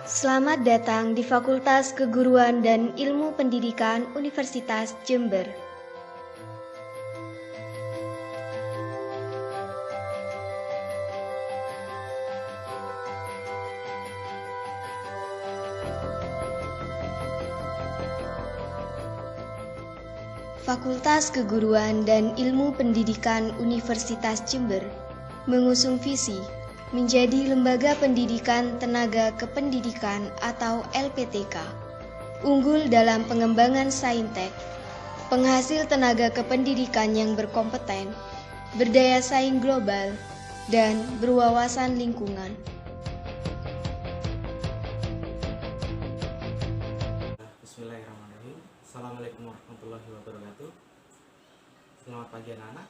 Selamat datang di Fakultas Keguruan dan Ilmu Pendidikan Universitas Jember. Fakultas Keguruan dan Ilmu Pendidikan Universitas Jember mengusung visi menjadi lembaga pendidikan tenaga kependidikan atau LPTK, unggul dalam pengembangan saintek, penghasil tenaga kependidikan yang berkompeten, berdaya saing global, dan berwawasan lingkungan. Bismillahirrahmanirrahim. Assalamualaikum warahmatullahi wabarakatuh. Selamat pagi anak-anak.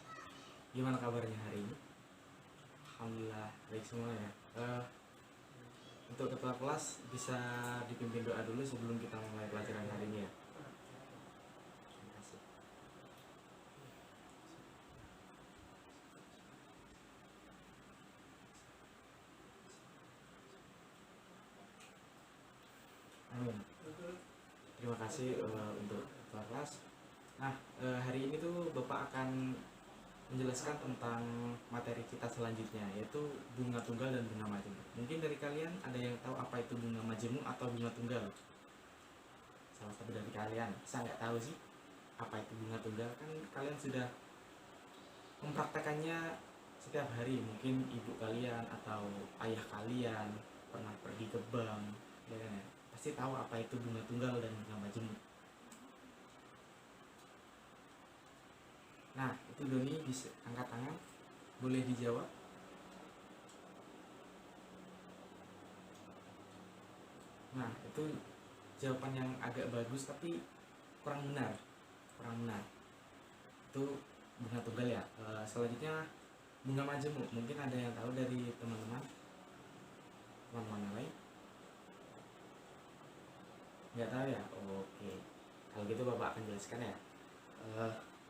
Gimana kabarnya hari ini? Alhamdulillah baik semua ya. Untuk ketua kelas bisa dipimpin doa dulu sebelum kita mulai pelajaran hari ini ya. Terima kasih. Amin. Terima kasih untuk ketua kelas. Nah, hari ini tuh Bapak akan menjelaskan tentang materi kita selanjutnya, yaitu bunga tunggal dan bunga majemuk. Mungkin dari kalian ada yang tahu apa itu bunga majemuk atau bunga tunggal? Salah satu dari kalian, saya nggak tahu sih apa itu bunga tunggal. Kan kalian sudah mempraktekannya setiap hari. Mungkin ibu kalian atau ayah kalian pernah pergi ke bank, ya kan ya? Pasti tahu apa itu bunga tunggal dan bunga majemuk. Nah, itu Doni bisa angkat tangan, boleh dijawab. Nah, itu jawaban yang agak bagus tapi kurang benar. Itu bunga tunggal ya. Selanjutnya bunga majemuk. Mungkin ada yang tahu dari teman-teman yang lain? Nggak tahu ya? Oke. Kalau gitu Bapak akan jelaskan ya.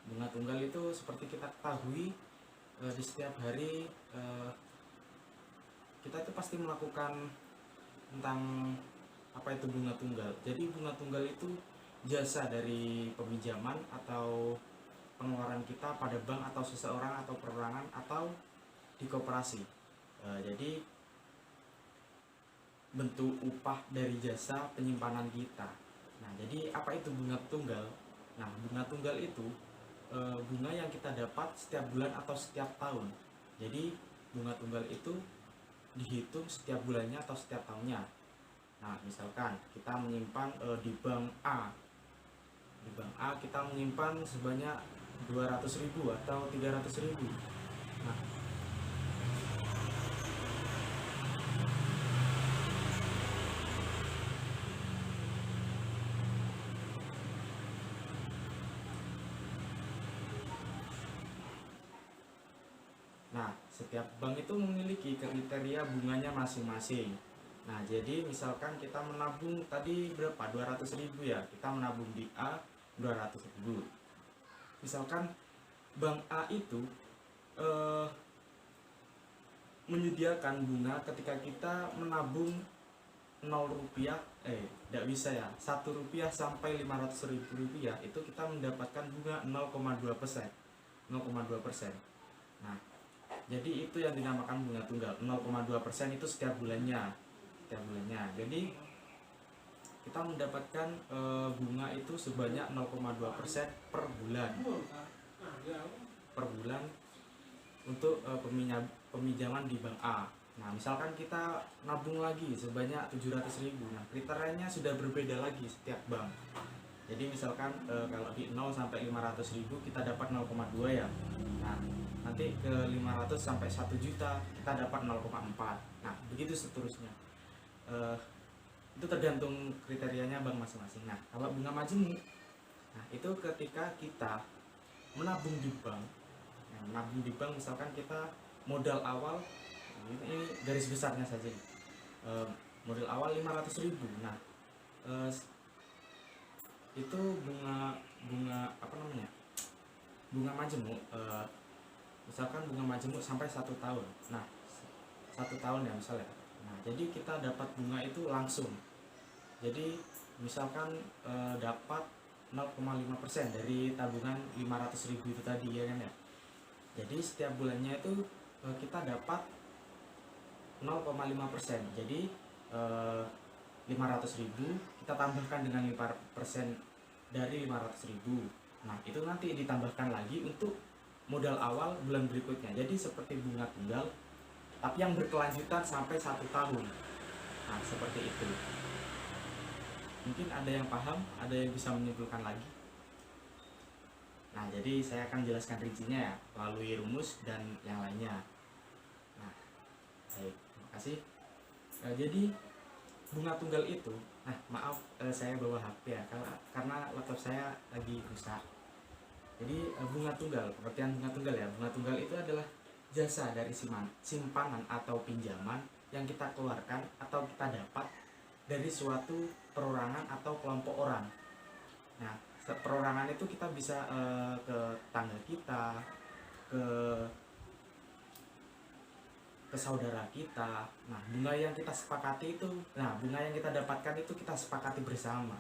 Bunga tunggal itu seperti kita ketahui di setiap hari kita itu pasti melakukan tentang apa itu bunga tunggal. Jadi bunga tunggal itu jasa dari peminjaman atau pengeluaran kita pada bank atau seseorang atau perorangan atau di koperasi. Jadi bentuk upah dari jasa penyimpanan kita. Nah, jadi apa itu bunga tunggal? Nah, bunga tunggal itu bunga yang kita dapat setiap bulan atau setiap tahun. Jadi bunga tunggal itu dihitung setiap bulannya atau setiap tahunnya. Nah, misalkan kita menyimpan di bank A. Di bank A kita menyimpan sebanyak 200.000 atau 300.000. Nah, setiap bank itu memiliki kriteria bunganya masing-masing. Nah, jadi misalkan kita menabung tadi berapa? 200.000 ya. Kita menabung di A 200.000. Misalkan bank A itu menyediakan bunga ketika kita menabung 0 rupiah, tidak bisa ya, 1 rupiah sampai 500.000 rupiah itu kita mendapatkan bunga 0,2%. 0,2%. Nah, jadi itu yang dinamakan bunga tunggal. 0,2% itu setiap bulannya. Jadi kita mendapatkan bunga itu sebanyak 0,2% per bulan. Per bulan untuk peminjaman di bank A. Nah, misalkan kita nabung lagi sebanyak 700.000. Nah, kriterianya sudah berbeda lagi setiap bank. Jadi misalkan kalau di 0 sampai 500.000 kita dapat 0,2 ya. Nah, nanti ke 500 sampai 1 juta kita dapat 0,4. Nah, begitu seterusnya. Itu tergantung kriterianya bank masing-masing. Nah, kalau bunga majemuk, nah itu ketika kita menabung di bank. Nah, menabung di bank misalkan kita modal awal, ini garis besarnya saja. Modal awal 500.000. Nah, itu bunga apa namanya? Bunga majemuk. Misalkan bunga majemuk sampai 1 tahun. Nah, 1 tahun ya misalnya Nah, jadi kita dapat bunga itu langsung. Jadi misalkan dapat 0,5% dari tabungan 500.000 itu tadi ya kan ya. Jadi setiap bulannya itu kita dapat 0,5%. Jadi 500.000 kita tambahkan dengan 5% dari 500.000. Nah, itu nanti ditambahkan lagi untuk modal awal bulan berikutnya. Jadi seperti bunga tunggal, tapi yang berkelanjutan sampai 1 tahun. Nah, seperti itu. Mungkin ada yang paham, ada yang bisa menyimpulkan lagi. Nah, jadi saya akan jelaskan rincinya ya, melalui rumus dan yang lainnya. Nah, baik, terima kasih. Jadi bunga tunggal itu, maaf, saya bawa HP ya, karena laptop saya lagi rusak. Jadi bunga tunggal, pengertian bunga tunggal ya, bunga tunggal itu adalah jasa dari simpanan atau pinjaman yang kita keluarkan atau kita dapat dari suatu perorangan atau kelompok orang. Nah, perorangan itu kita bisa ke tangga kita, ke saudara kita. Nah, bunga yang kita sepakati itu, bunga yang kita dapatkan itu kita sepakati bersama.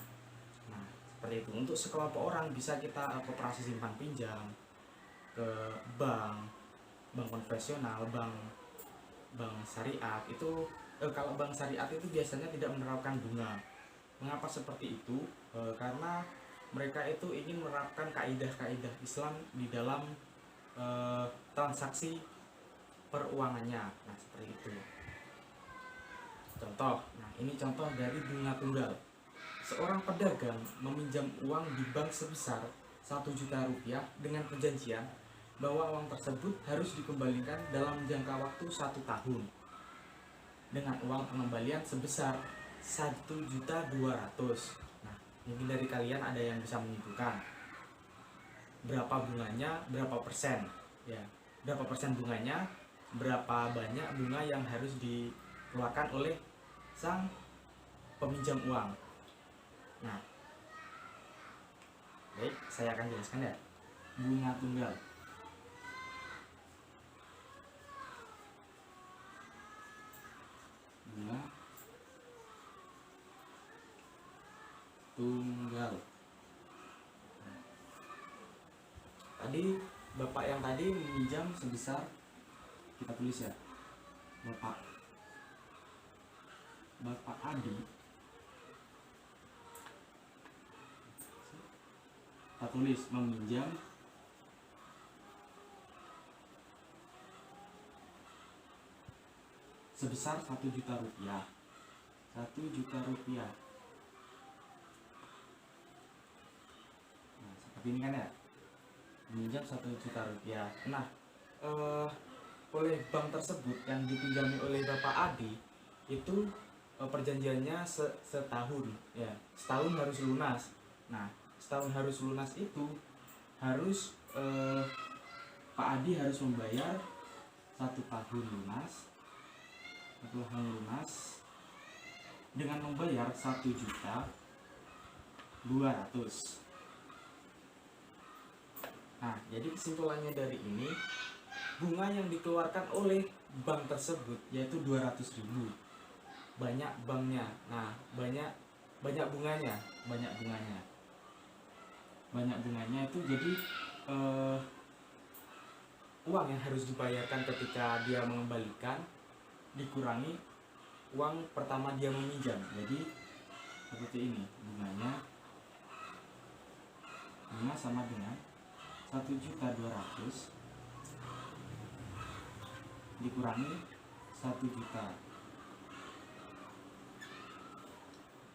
Nah, seperti itu. Untuk sekelompok orang bisa kita koperasi simpan pinjam, ke bank konvensional, bank syariat. Itu kalau bank syariat itu biasanya tidak menerapkan bunga. Mengapa seperti itu? Karena mereka itu ingin menerapkan kaidah-kaidah Islam di dalam transaksi peruangannya. Nah, seperti itu. Contoh, ini contoh dari bunga tunggal. Seorang pedagang meminjam uang di bank sebesar 1 juta rupiah dengan perjanjian bahwa uang tersebut harus dikembalikan dalam jangka waktu 1 tahun dengan uang pengembalian sebesar 1.200.000. Nah, mungkin dari kalian ada yang bisa menyimpulkan berapa bunganya, berapa persen ya, berapa persen bunganya, berapa banyak bunga yang harus dikeluarkan oleh sang peminjam uang. Nah, baik, saya akan jelaskan ya. Bunga tunggal. Bunga tunggal. Tadi bapak yang tadi meminjam sebesar, kita tulis ya, Bapak Adi, kita tulis meminjam sebesar 1 juta rupiah. 1 juta rupiah. Nah, seperti ini kan ya, meminjam 1 juta rupiah. Nah, oleh bank tersebut yang dipinjami oleh Bapak Adi itu perjanjiannya setahun ya, setahun harus lunas. Nah, setahun harus lunas itu harus Pak Adi harus membayar 1 tahun lunas, dengan membayar 1.200.000. Nah, jadi kesimpulannya dari ini, bunga yang dikeluarkan oleh bank tersebut yaitu 200.000. Banyak banknya. Nah, banyak bunganya. Banyak bunganya itu jadi uang yang harus dibayarkan ketika dia mengembalikan dikurangi uang pertama dia meminjam. Jadi seperti ini bunganya. Bunga sama dengan 1.200.000 dikurangi 1 juta.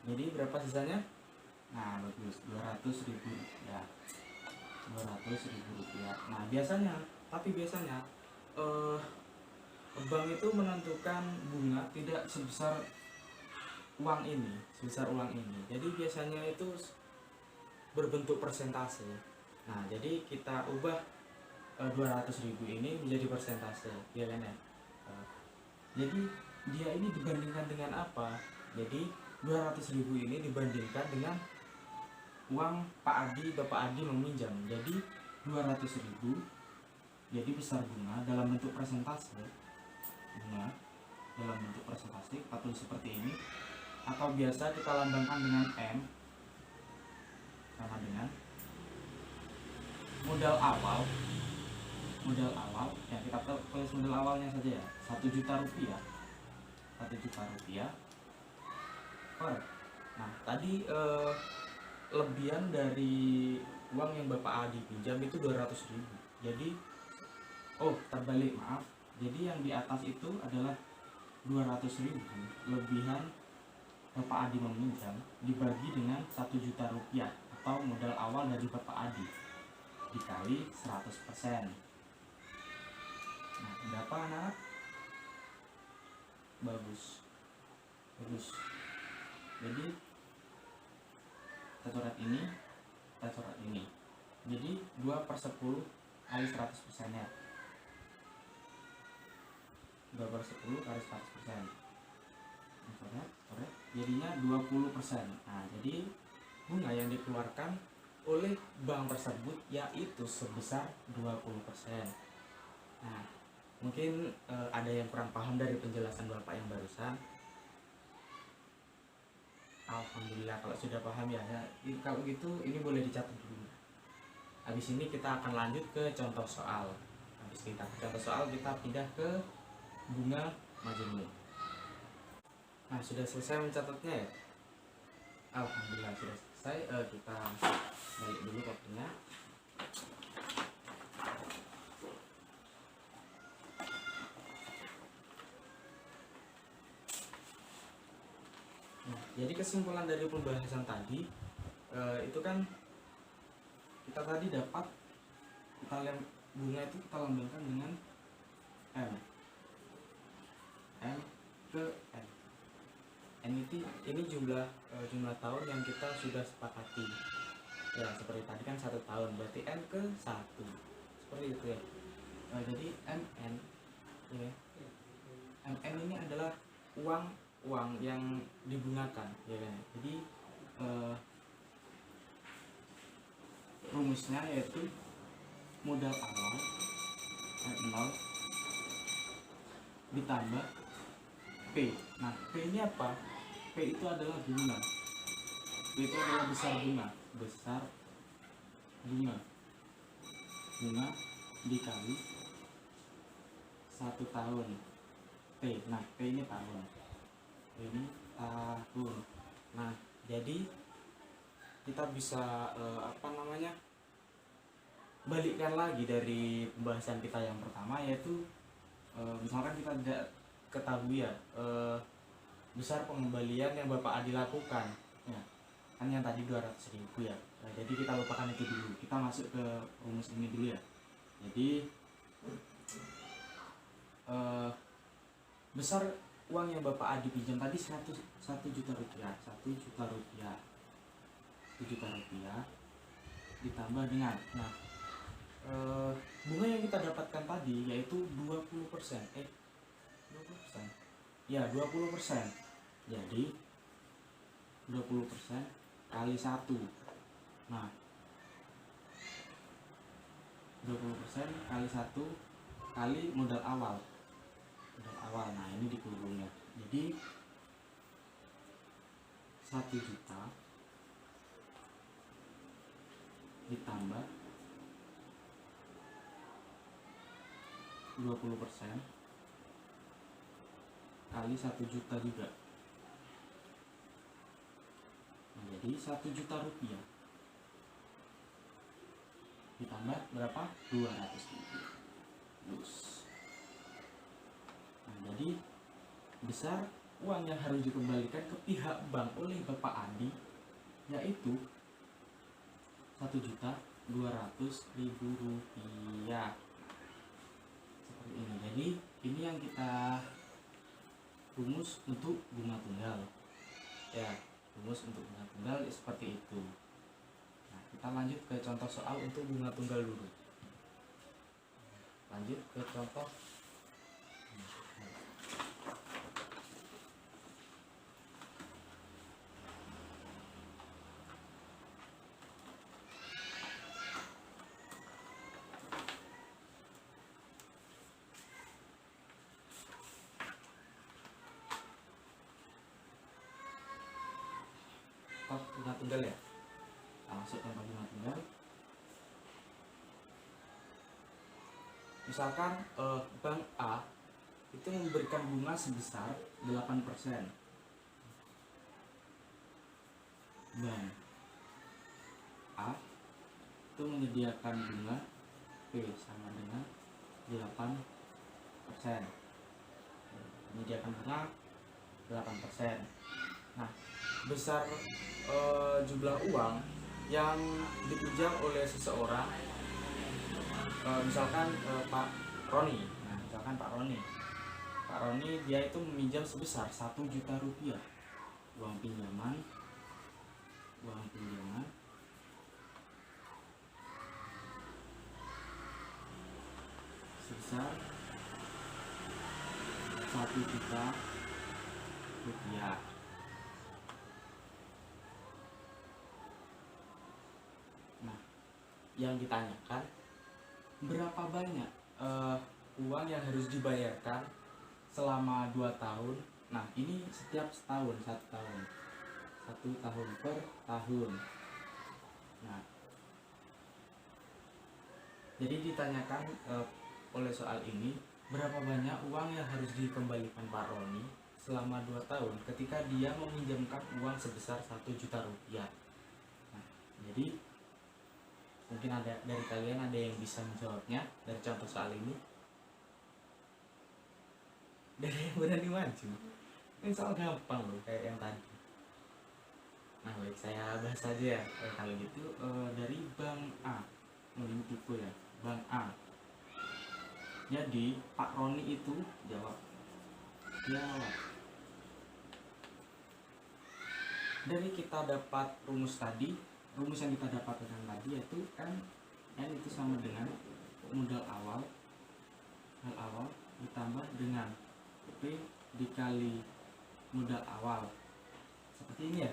Jadi berapa sisanya? Nah, bagus, 200.000 ya. 200.000 rupiah. Nah, biasanya bank itu menentukan bunga tidak sebesar uang ini. Jadi biasanya itu berbentuk persentase. Nah, jadi kita ubah 200.000 ini menjadi persentase, ya kan ya. Jadi dia ini dibandingkan dengan apa? Jadi 200.000 ini dibandingkan dengan uang Bapak Adi meminjam. Jadi 200.000 jadi besar bunga dalam bentuk persentase. seperti ini, atau biasa kita lambangkan dengan M, sama dengan modal awal yang kita tulis modal awalnya saja ya, 1 juta rupiah. 1 juta rupiah per. Nah tadi lebihan dari uang yang Bapak Adi pinjam itu 200.000. Jadi terbalik, maaf. Jadi yang di atas itu adalah 200.000 lebihan Bapak Adi meminjam dibagi dengan 1 juta rupiah atau modal awal dari Bapak Adi dikali 100%. Nah, berapa anak? Bagus. Jadi kita coret ini. Jadi 2/10 kali 100% ya. 2/10 kali 100%. Coret. Jadinya 20%. Nah, jadi bunga yang dikeluarkan oleh bank tersebut yaitu sebesar 20%. Nah, mungkin ada yang kurang paham dari penjelasan Bapak yang barusan. Alhamdulillah kalau sudah paham ya. Kalau gitu ini boleh dicatat dulu. Habis ini kita akan lanjut ke contoh soal. Habis kita ke contoh soal, kita pindah ke bunga majemuk. Nah, sudah selesai mencatatnya ya? Alhamdulillah sudah selesai. Kita balik dulu kopinya. Nah, jadi kesimpulan dari pembahasan tadi itu kan kita tadi dapat bunga itu kita lambangkan dengan M ke N. N ini jumlah tahun yang kita sudah sepakati ya, seperti tadi kan 1 tahun, berarti N ke 1 seperti itu ya. Jadi MN ya, MN ini adalah uang yang dibungakan ya kan. Jadi rumusnya yaitu modal awal 0 ditambah P. Nah, P ini apa? P itu adalah bunga. P itu adalah besar bunga dikali 1 tahun T. Nah, P ini tahun. Nah, jadi kita bisa balikkan lagi dari pembahasan kita yang pertama, yaitu misalkan kita tidak ketahui ya besar pengembalian yang Bapak Adi lakukan ya, kan yang tadi 200.000 ya. Nah, jadi kita lupakan itu dulu, kita masuk ke rumus ini dulu ya. Jadi besar uang yang Bapak Adi pinjam tadi 1 juta rupiah. 1 juta rupiah ditambah dengan bunga yang kita dapatkan tadi yaitu 20%. 20%. Ya, 20%. Jadi 20% kali 1. Nah, 20% kali 1 kali modal awal. Nah, ini dikurung ya. Jadi 1 juta ditambah 20% kali 1 juta juga. Nah, jadi 1 juta rupiah ditambah berapa? 200.000. Nah, jadi besar uang yang harus dikembalikan ke pihak bank oleh Bapak Adi yaitu 1.200.000 rupiah. Seperti ini. Jadi ini yang kita rumus untuk bunga tunggal ya, rumus untuk bunga tunggal seperti itu. Nah, kita lanjut ke contoh soal untuk bunga tunggal dulu. Lanjut ke contoh. contoh bunga tunggal ya. Nah, masuk contoh bunga tunggal. Misalkan bank A itu memberikan bunga sebesar 8%. Bank A itu menyediakan bunga P sama dengan 8%. Menyediakan bunga 8%. Nah, besar jumlah uang yang dipinjam oleh seseorang, misalkan Pak Roni. Nah, misalkan Pak Roni dia itu meminjam sebesar 1 juta rupiah uang pinjaman sebesar 1 juta rupiah. Nah, yang ditanyakan berapa banyak uang yang harus dibayarkan selama 2 tahun. Nah, ini setiap setahun, 1 tahun per tahun. Nah, jadi ditanyakan oleh soal ini, berapa banyak uang yang harus dikembalikan Pak Roni selama 2 tahun ketika dia meminjamkan uang sebesar 1 juta rupiah. Nah, jadi mungkin ada dari kalian ada yang bisa menjawabnya dari contoh soal ini. Dari yang berani maju. Ini soal gampang loh, kayak yang tadi. Nah, baik, saya bahas saja ya. Kalau gitu dari Bank A. Ini tipe ya, Bank A. Jadi Pak Roni itu jawab. Dari kita dapat rumus yang kita dapatkan tadi yaitu N itu sama dengan modal awal ditambah dengan P dikali modal awal. Seperti ini ya,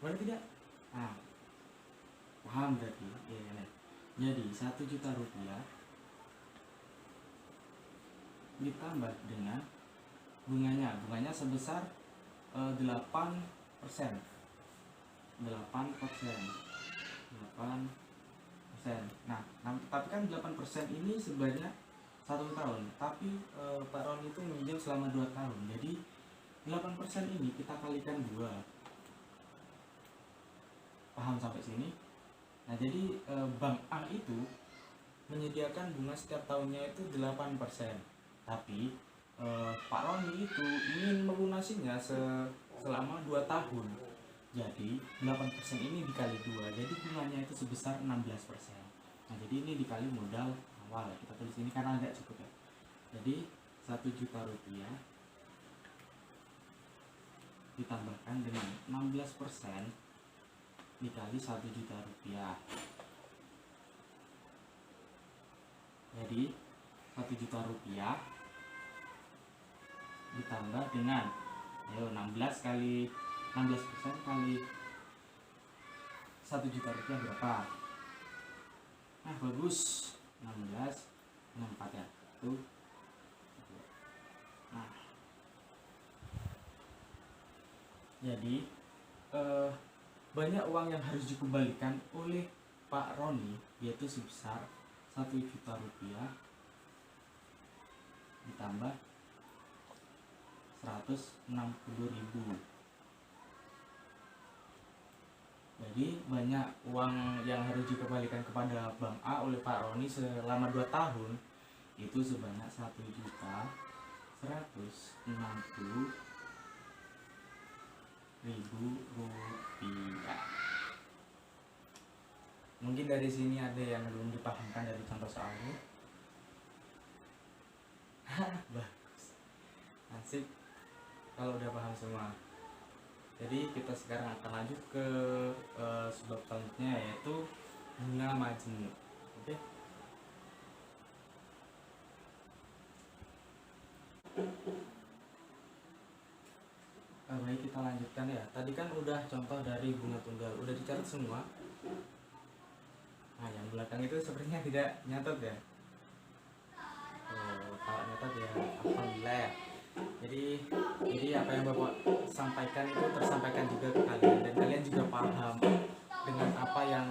benar tidak? Nah, paham berarti ya. Jadi 1 juta rupiah ditambah dengan bunganya sebesar 8%. Nah, tapi kan 8% ini sebanyak 1 tahun, tapi Pak Ron itu meminjam selama 2 tahun. Jadi 8% ini kita kalikan 2. Paham sampai sini? Nah, jadi Bank A itu menyediakan bunga setiap tahunnya itu 8%. Tapi Pak Roni itu ingin melunasinya selama 2 tahun. Jadi 8% ini dikali 2, jadi bunganya itu sebesar 16%. Nah, jadi ini dikali modal awal. Kita tulis ini karena agak cukup ya. Jadi 1 juta rupiah ditambahkan dengan 16% dikali 1 juta rupiah. Jadi 1 juta rupiah ditambah dengan 16% kali 1 juta rupiah berapa? Nah, bagus, 16 64 ya. Tuh. Nah, jadi banyak uang yang harus dikembalikan oleh Pak Roni, yaitu sebesar 1 juta rupiah ditambah 160.000. Jadi banyak uang yang harus dikembalikan kepada Bank A oleh Pak Roni selama 2 tahun itu sebanyak 1.160.000 rupiah. Mungkin dari sini ada yang belum dipahamkan dari contoh soalnya. Bagus, asik kalau udah paham semua. Jadi kita sekarang akan lanjut ke sebab selanjutnya, yaitu bunga majemuk. Oke. Baik, kita lanjutkan ya. Tadi kan udah contoh dari bunga tunggal, udah dicatat semua. Nah, yang belakang itu sepertinya tidak nyatat ya. Kalau nyatat ya alhamdulillah ya. Jadi Jadi apa yang Bapak sampaikan itu tersampaikan juga ke kalian, dan kalian juga paham dengan apa yang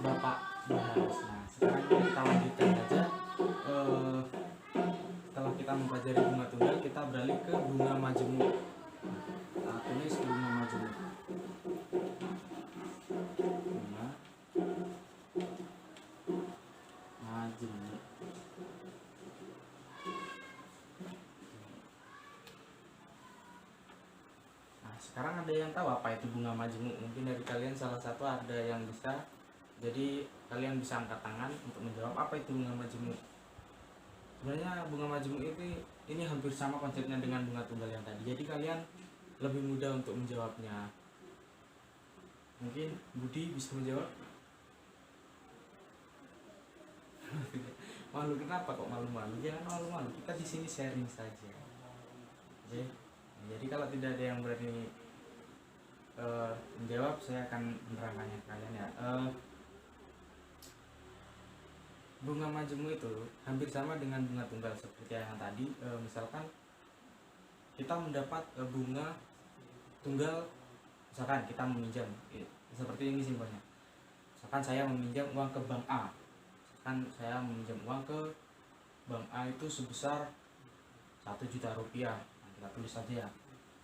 Bapak bahas. Nah, sekarang kita lanjutkan saja. Setelah kita mempelajari bunga tunggal, kita beralih ke bunga majemuk. Nah, tulis bunga majemuk. Bunga majemuk. Nah, sekarang ada yang tahu apa itu bunga majemuk? Mungkin dari kalian salah satu ada yang bisa. Jadi kalian bisa angkat tangan untuk menjawab apa itu bunga majemuk. Sebenarnya bunga majemuk ini hampir sama konsepnya dengan bunga tunggal yang tadi. Jadi kalian lebih mudah untuk menjawabnya. Mungkin Budi bisa menjawab. Malu, kenapa kok malu-malu? Jangan malu-malu. Kita di sini sharing saja. Oke. Jadi kalau tidak ada yang berani menjawab, saya akan menerangkannya ke kalian ya. Bunga majemuk itu hampir sama dengan bunga tunggal seperti yang tadi. Misalkan kita mendapat bunga tunggal, misalkan kita meminjam, seperti ini simpelnya. Misalkan saya meminjam uang ke bank A, misalkan saya meminjam uang ke bank A itu sebesar 1 juta rupiah. Nah, kita tulis saja ya,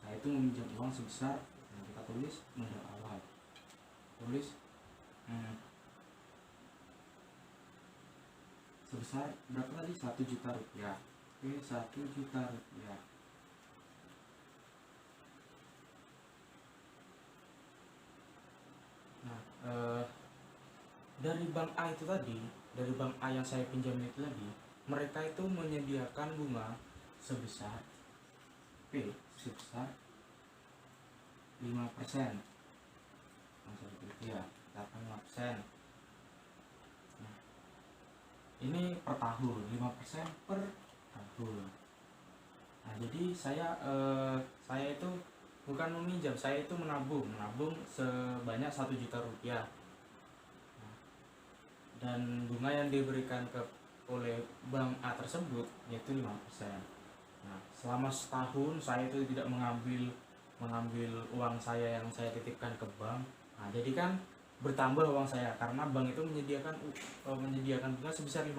saya itu meminjam uang sebesar, nah, kita tulis modal awal, tulis sebesar berapa tadi? 1 juta rupiah. Oke, 1 juta rupiah. Nah, dari bank A itu tadi, dari bank A yang saya pinjam itu tadi, mereka itu menyediakan bunga sebesar sebesar 5%. Ya, 5%. Nah, ini per tahun, 5% per tahun. Nah, jadi saya itu bukan meminjam, saya itu menabung sebanyak 1 juta rupiah. Nah, dan bunga yang diberikan oleh bank A tersebut yaitu 5%. Nah, selama setahun saya itu tidak mengambil uang saya yang saya titipkan ke bank. Nah, jadi kan bertambah uang saya karena bank itu menyediakan bunga sebesar 5%.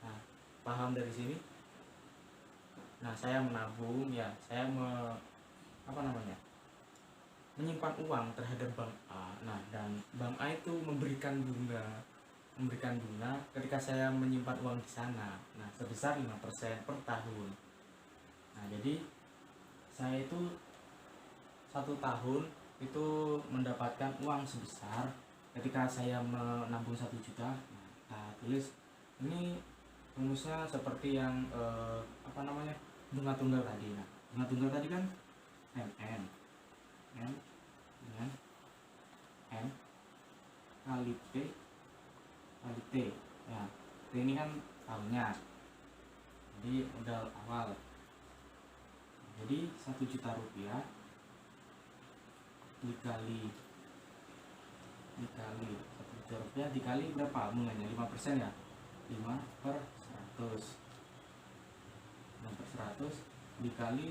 Nah, paham dari sini? Nah, saya menabung ya, saya menyimpan uang terhadap bank A. Nah, dan bank A itu memberikan bunga ketika saya menyimpan uang di sana. Nah, sebesar 5% per tahun. Nah, jadi saya itu 1 tahun itu mendapatkan uang sebesar, ketika saya menabung 1 juta. Nah, kita tulis ini rumusnya seperti yang bunga tunggal tadi. Nah, bunga tunggal tadi kan M dengan M kali P kali T. Ya, T ini kan tahunnya, jadi modal awal. Jadi 1 juta rupiah dikali 1 juta rupiah dikali berapa bunganya? 5% ya, 5 per 100 dikali,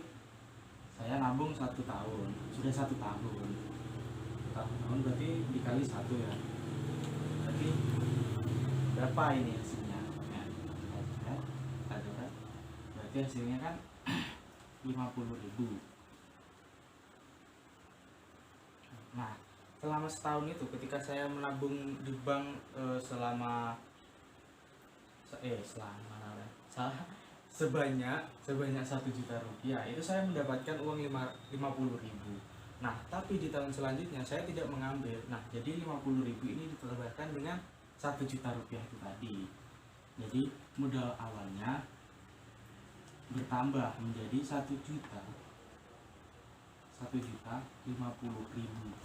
saya nabung 1 tahun, sudah 1 tahun berarti dikali 1 ya, berarti berapa ini hasilnya ya, berarti hasilnya kan 50.000. Nah, selama setahun itu ketika saya menabung di bank sebanyak 1 juta rupiah, itu saya mendapatkan uang 50.000. Nah, tapi di tahun selanjutnya saya tidak mengambil. Nah, jadi 50.000 ini ditambahkan dengan 1 juta rupiah itu tadi. Jadi modal awalnya bertambah menjadi 1.050.000. Nah,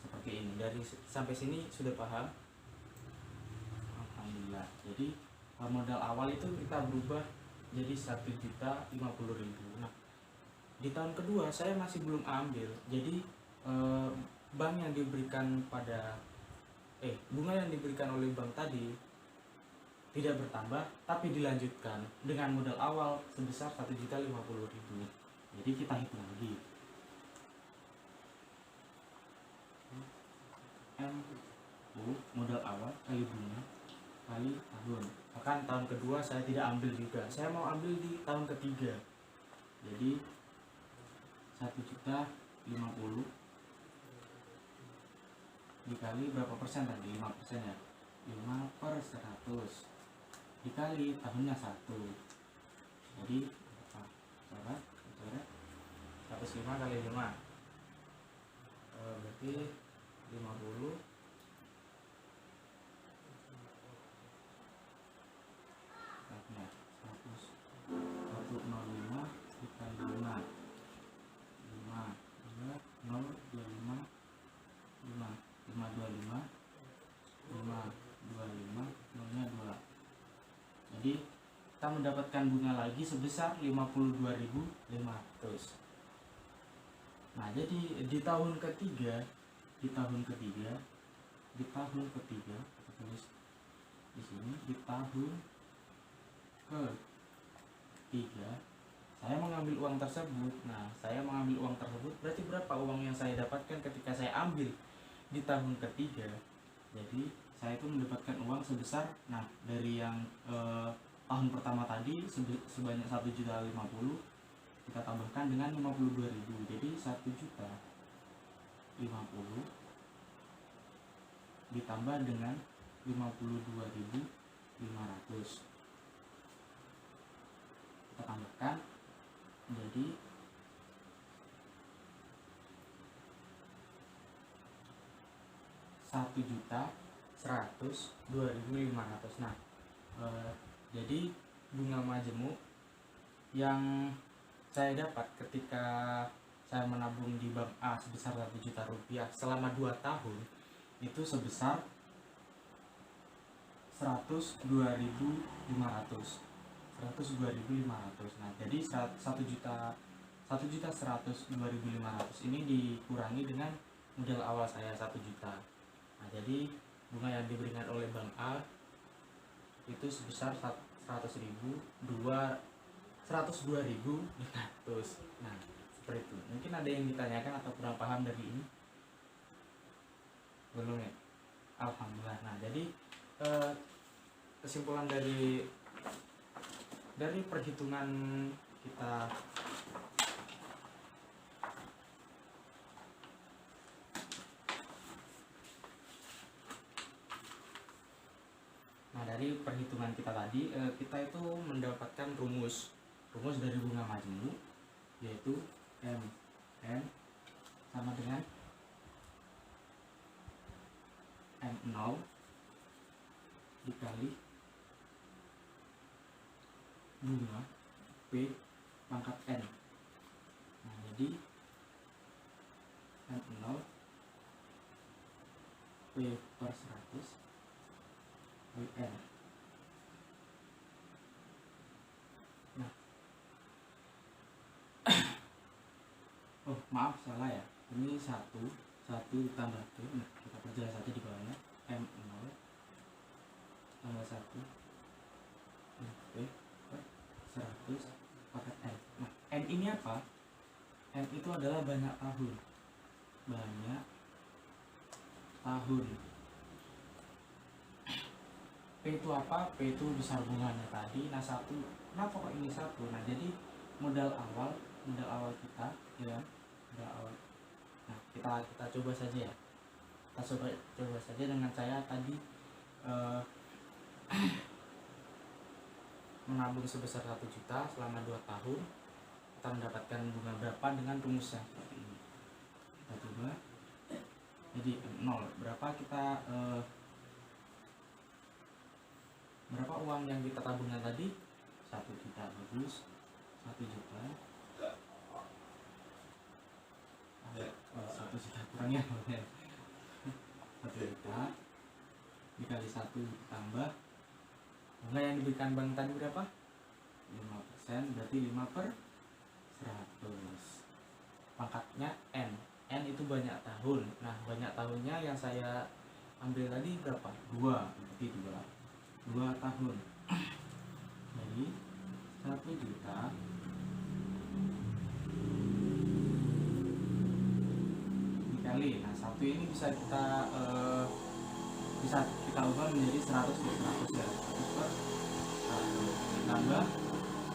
seperti ini. Dari sampai sini sudah paham? Alhamdulillah. Jadi modal awal itu kita berubah jadi 1.050.000. Nah, di tahun kedua saya masih belum ambil. Jadi bank yang diberikan bunga yang diberikan oleh bank tadi tidak bertambah tapi dilanjutkan dengan modal awal sebesar 1.050.000. Jadi kita hitung lagi. Modal awal kali bunga kali tahun. Bahkan tahun kedua saya tidak ambil juga, saya mau ambil di tahun ketiga. Jadi 1.050.000 dikali berapa persen tadi? 5% ya, 5/100 dikali tahunnya 1. Jadi apa? Coba 105 kali 5 berarti 50. Nah, 105 dikali 5 nolnya 2. Jadi kita mendapatkan bunga lagi sebesar 52.500. Nah, jadi di tahun ketiga kita tulis di sini, di tahun ketiga saya mengambil uang tersebut. Nah, saya mengambil uang tersebut berarti berapa uang yang saya dapatkan ketika saya ambil di tahun ketiga. Jadi saya itu mendapatkan uang sebesar, nah dari yang tahun pertama tadi sebanyak 1.050.000 kita tambahkan dengan 52.000, jadi 1.050.000 ditambah dengan 52.500 kita tambahkan menjadi 1.102.500. Nah, jadi bunga majemuk yang saya dapat ketika saya menabung di bank A sebesar 1 juta rupiah selama 2 tahun itu sebesar 102.500. Nah, jadi 1.102.500 ini dikurangi dengan modal awal saya 1 juta. Nah, jadi bunga yang diberikan oleh bank A itu sebesar 102.500. Nah, seperti itu. Mungkin ada yang ditanyakan atau kurang paham dari ini? Belum ya? Alhamdulillah. Nah, jadi kesimpulan dari perhitungan kita tadi, kita itu mendapatkan rumus dari bunga majemuk, yaitu MN sama dengan M0 dikali bunga P pangkat N. Nah, jadi M0 P/100 kali N. Nah, oh maaf salah ya, ini 1 ditambah P. Nah, kita perjelas saja di bawahnya, M0 tambah 1 P/100 pakai N. Nah, N ini apa? N itu adalah banyak tahun. P itu apa? P itu besar bunganya tadi. Nah, 1. Kenapa kok ini 1? Nah, jadi modal awal kita, ya, modal awal. Nah, kita coba saja ya. Kita coba saja dengan saya tadi menabung sebesar 1 juta selama 2 tahun. Kita mendapatkan bunga berapa dengan rumusnya seperti ini. Kita coba. Jadi 0 berapa kita berapa uang yang kita tabungkan tadi? 1 juta. Bagus. 1 juta. 1 juta kurangnya 1 juta dikali 1 tambah bunga yang diberikan bank tadi berapa? 5%, berarti 5/100. Pangkatnya N. N itu banyak tahun. Nah, banyak tahunnya yang saya ambil tadi berapa? 2, berarti 2. 2 tahun. Jadi 1 juta dikali, nah 1 ini bisa kita ubah menjadi 100 per 100 ya, 100 per 100 ditambah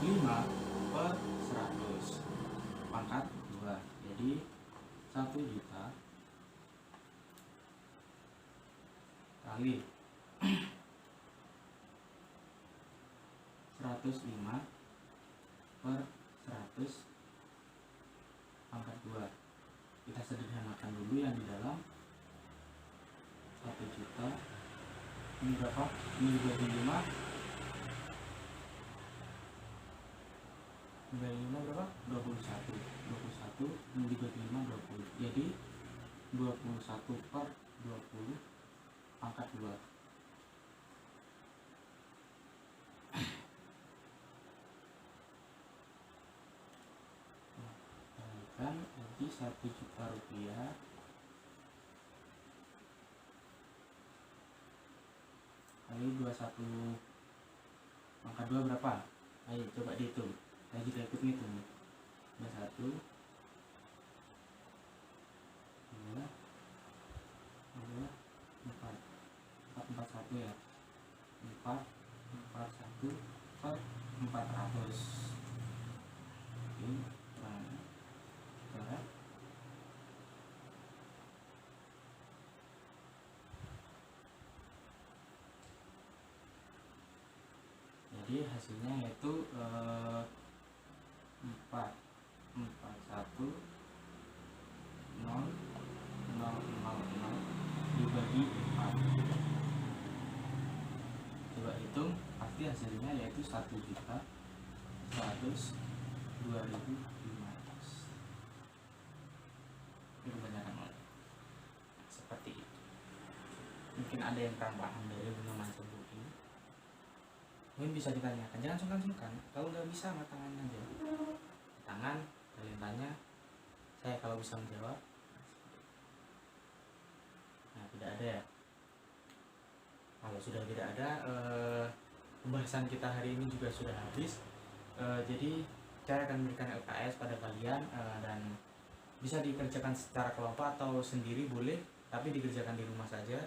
5 per 100 pangkat 2. Jadi 1 juta kali 105 per 100 pangkat 2. Kita sederhanakan dulu yang di dalam. 1 juta ini berapa? Ini dibagi 5. Dibagi 5 berapa? 21. 21 ini dibagi 5 20. Jadi 21 per 20 pangkat 2. Kalikan jadi 1 juta rupiah kali 21 pangkat 2 berapa? Ayo coba dihitung. Saya juga ikut ngitung. 21 2 4 441 ya. 441 per 400. Ini berat. Jadi hasilnya yaitu 441 0 dibagi 4. Coba hitung, pasti hasilnya yaitu 1.102.500. Ini kebanyakan orang seperti itu. Mungkin ada yang kurang paham dari bunga Mansebu ini. Mungkin bisa ditanyakan, jangan sungkan-sungkan. Kalau nggak bisa, mah tangan aja. Tangan, kalian tanya, saya kalau bisa menjawab. Nah, tidak ada ya. Kalau sudah tidak ada, pembahasan kita hari ini juga sudah habis. Jadi saya akan memberikan LKS pada kalian, dan bisa dikerjakan secara kelompok atau sendiri boleh, tapi dikerjakan di rumah saja.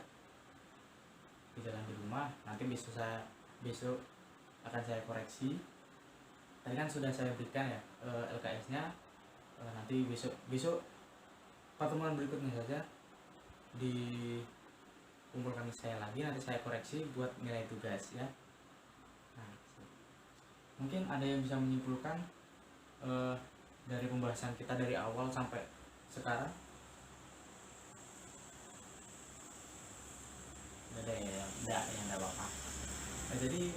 Kerjakan di rumah, nanti besok akan saya koreksi. Tadi kan sudah saya berikan ya LKS-nya. Nanti besok pertemuan berikutnya saja dikumpulkan saya lagi, nanti saya koreksi buat nilai tugas ya. Nah, mungkin ada yang bisa menyimpulkan dari pembahasan kita dari awal sampai sekarang? Ada ya, enggak apa-apa. Nah, jadi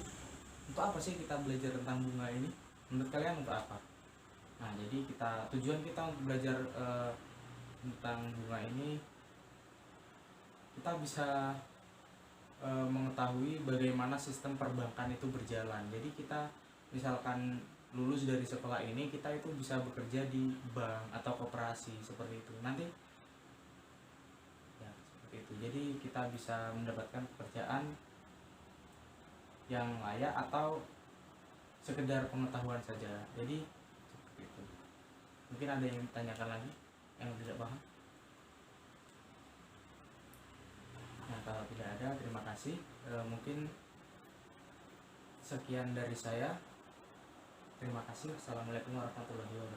untuk apa sih kita belajar tentang bunga ini? Menurut kalian untuk apa? Nah, jadi tujuan kita untuk belajar tentang bunga ini, kita bisa mengetahui bagaimana sistem perbankan itu berjalan. Jadi kita misalkan lulus dari sekolah ini, kita itu bisa bekerja di bank atau koperasi seperti itu. Nanti ya seperti itu. Jadi kita bisa mendapatkan pekerjaan yang layak atau sekedar pengetahuan saja. Jadi seperti itu. Mungkin ada yang ditanyakan lagi yang tidak paham? Nah, kalau tidak ada, terima kasih. Mungkin sekian dari saya. Terima kasih. Assalamualaikum warahmatullahi wabarakatuh.